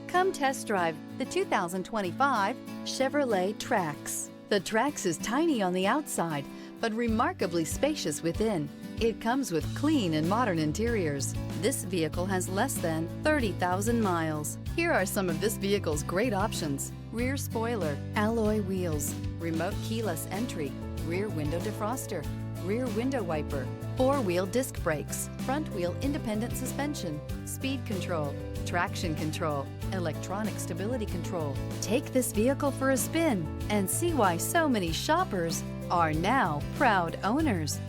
Come test drive the 2025 Chevrolet Trax. The Trax is tiny on the outside, but remarkably spacious within. It comes with clean and modern interiors. This vehicle has less than 30,000 miles. Here are some of this vehicle's great options: rear spoiler, alloy wheels, remote keyless entry, rear window defroster, rear window wiper, four-wheel disc brakes, front wheel independent suspension, speed control, traction control, electronic stability control. Take this vehicle for a spin and see why so many shoppers are now proud owners.